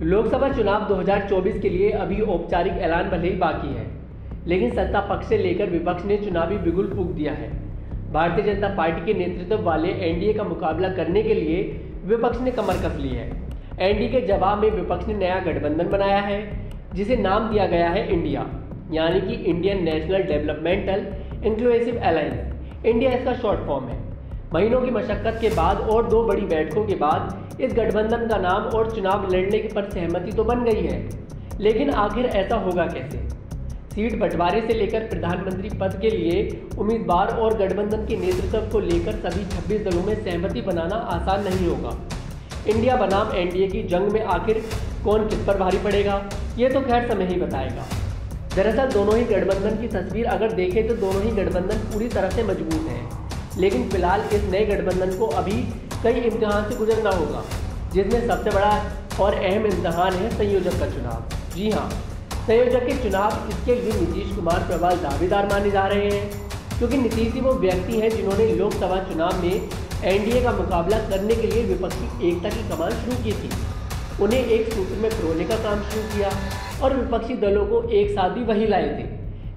लोकसभा चुनाव 2024 के लिए अभी औपचारिक ऐलान भले ही बाकी है, लेकिन सत्ता पक्ष से लेकर विपक्ष ने चुनावी बिगुल फूंक दिया है। भारतीय जनता पार्टी के नेतृत्व वाले एनडीए का मुकाबला करने के लिए विपक्ष ने कमर कस ली है। एनडीए के जवाब में विपक्ष ने नया गठबंधन बनाया है, जिसे नाम दिया गया है इंडिया, यानी कि Indian national developmental inclusive alliance. India इसका शॉर्ट फॉर्म है। महीनों की मशक्कत के बाद और 2 बड़ी बैठकों के बाद इस गठबंधन का नाम और चुनाव लड़ने पर सहमति तो बन गई है, लेकिन आखिर ऐसा होगा कैसे? सीट बंटवारे से लेकर प्रधानमंत्री पद के लिए उम्मीदवार और गठबंधन के नेतृत्व को लेकर सभी 26 दलों में सहमति बनाना आसान नहीं होगा। इंडिया बनाम एनडीए की जंग में आखिर कौन किस पर भारी पड़ेगा, ये तो खैर समय ही बताएगा। दरअसल दोनों ही गठबंधन की तस्वीर अगर देखें तो दोनों ही गठबंधन पूरी तरह से मजबूत हैं, लेकिन फिलहाल इस नए गठबंधन को अभी कई इम्तिहान से गुजरना होगा, जिसमें सबसे बड़ा और अहम इम्तिहान है संयोजक का चुनाव। जी हाँ, संयोजक के चुनाव इसके लिए नीतीश कुमार प्रबल दावेदार माने जा रहे हैं, क्योंकि नीतीश ही वो व्यक्ति हैं जिन्होंने लोकसभा चुनाव में एनडीए का मुकाबला करने के लिए विपक्षी एकता की कमान शुरू की थी। उन्हें एक सूत्र में पिरोने का काम शुरू किया और विपक्षी दलों को एक साथ भी वही लाए थे।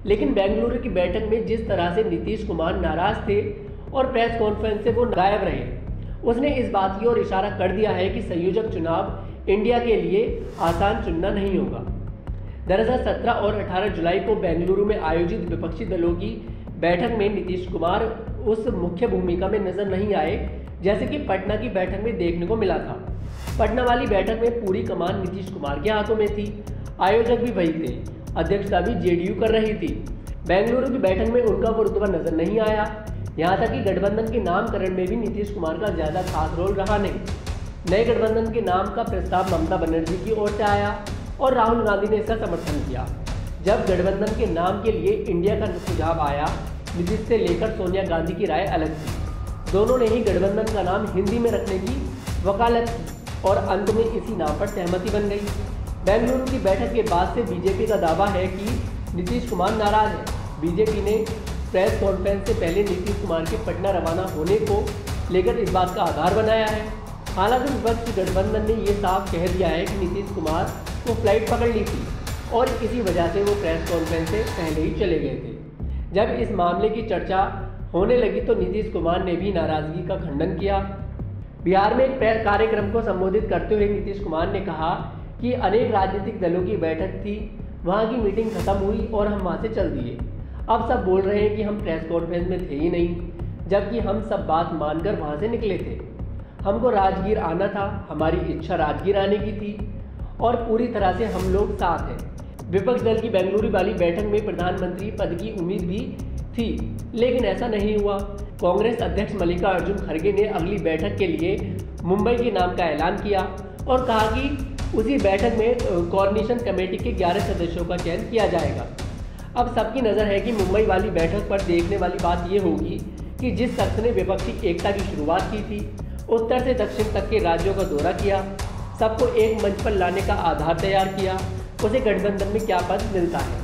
लेकिन बेंगलुरु की बैठक में जिस तरह से नीतीश कुमार नाराज थे और प्रेस कॉन्फ्रेंस से वो गायब रहे, उसने इस बात की ओर इशारा कर दिया है कि संयोजक चुनाव इंडिया के लिए आसान चुनना नहीं होगा। दरअसल 17 और 18 जुलाई को बेंगलुरु में आयोजित विपक्षी दलों की बैठक में नीतीश कुमार उस मुख्य भूमिका में नजर नहीं आए, जैसे कि पटना की बैठक में देखने को मिला था। पटना वाली बैठक में पूरी कमान नीतीश कुमार के हाथों में थी, आयोजक भी वही थे, अध्यक्षता भी जेडीयू कर रही थी। बेंगलुरु की बैठक में उनका वो रुतबा नजर नहीं आया। यहाँ तक कि गठबंधन के नामकरण में भी नीतीश कुमार का ज़्यादा खास रोल रहा नहीं। नए गठबंधन के नाम का प्रस्ताव ममता बनर्जी की ओर से आया और राहुल गांधी ने इसका समर्थन किया। जब गठबंधन के नाम के लिए इंडिया का सुझाव आया, नीतीश से लेकर सोनिया गांधी की राय अलग थी। दोनों ने ही गठबंधन का नाम हिंदी में रखने की वकालत की और अंत में इसी नाम पर सहमति बन गई। बेंगलुरु की बैठक के बाद से बीजेपी का दावा है कि नीतीश कुमार नाराज है। बीजेपी ने प्रेस कॉन्फ्रेंस से पहले नीतीश कुमार के पटना रवाना होने को लेकर इस बात का आधार बनाया है। हालांकि विपक्षी गठबंधन ने ये साफ कह दिया है कि नीतीश कुमार को फ्लाइट पकड़ ली थी और इसी वजह से वो प्रेस कॉन्फ्रेंस से पहले ही चले गए थे। जब इस मामले की चर्चा होने लगी तो नीतीश कुमार ने भी नाराजगी का खंडन किया। बिहार में एक कार्यक्रम को संबोधित करते हुए नीतीश कुमार ने कहा कि अनेक राजनीतिक दलों की बैठक थी, वहाँ की मीटिंग खत्म हुई और हम वहाँ से चल दिए। अब सब बोल रहे हैं कि हम प्रेस कॉन्फ्रेंस में थे ही नहीं, जबकि हम सब बात मानकर वहाँ से निकले थे। हमको राजगीर आना था, हमारी इच्छा राजगीर आने की थी और पूरी तरह से हम लोग साथ हैं। विपक्ष दल की बेंगलुरु वाली बैठक में प्रधानमंत्री पद की उम्मीद भी थी, लेकिन ऐसा नहीं हुआ। कांग्रेस अध्यक्ष मल्लिकार्जुन खड़गे ने अगली बैठक के लिए मुंबई के नाम का ऐलान किया और कहा कि उसी बैठक में कोऑर्डिनेशन कमेटी के 11 सदस्यों का चयन किया जाएगा। अब सबकी नज़र है कि मुंबई वाली बैठक पर देखने वाली बात यह होगी कि जिस शख्स ने विपक्षी एकता की शुरुआत की थी, उत्तर से दक्षिण तक के राज्यों का दौरा किया, सबको एक मंच पर लाने का आधार तैयार किया, उसे गठबंधन में क्या पद मिलता है।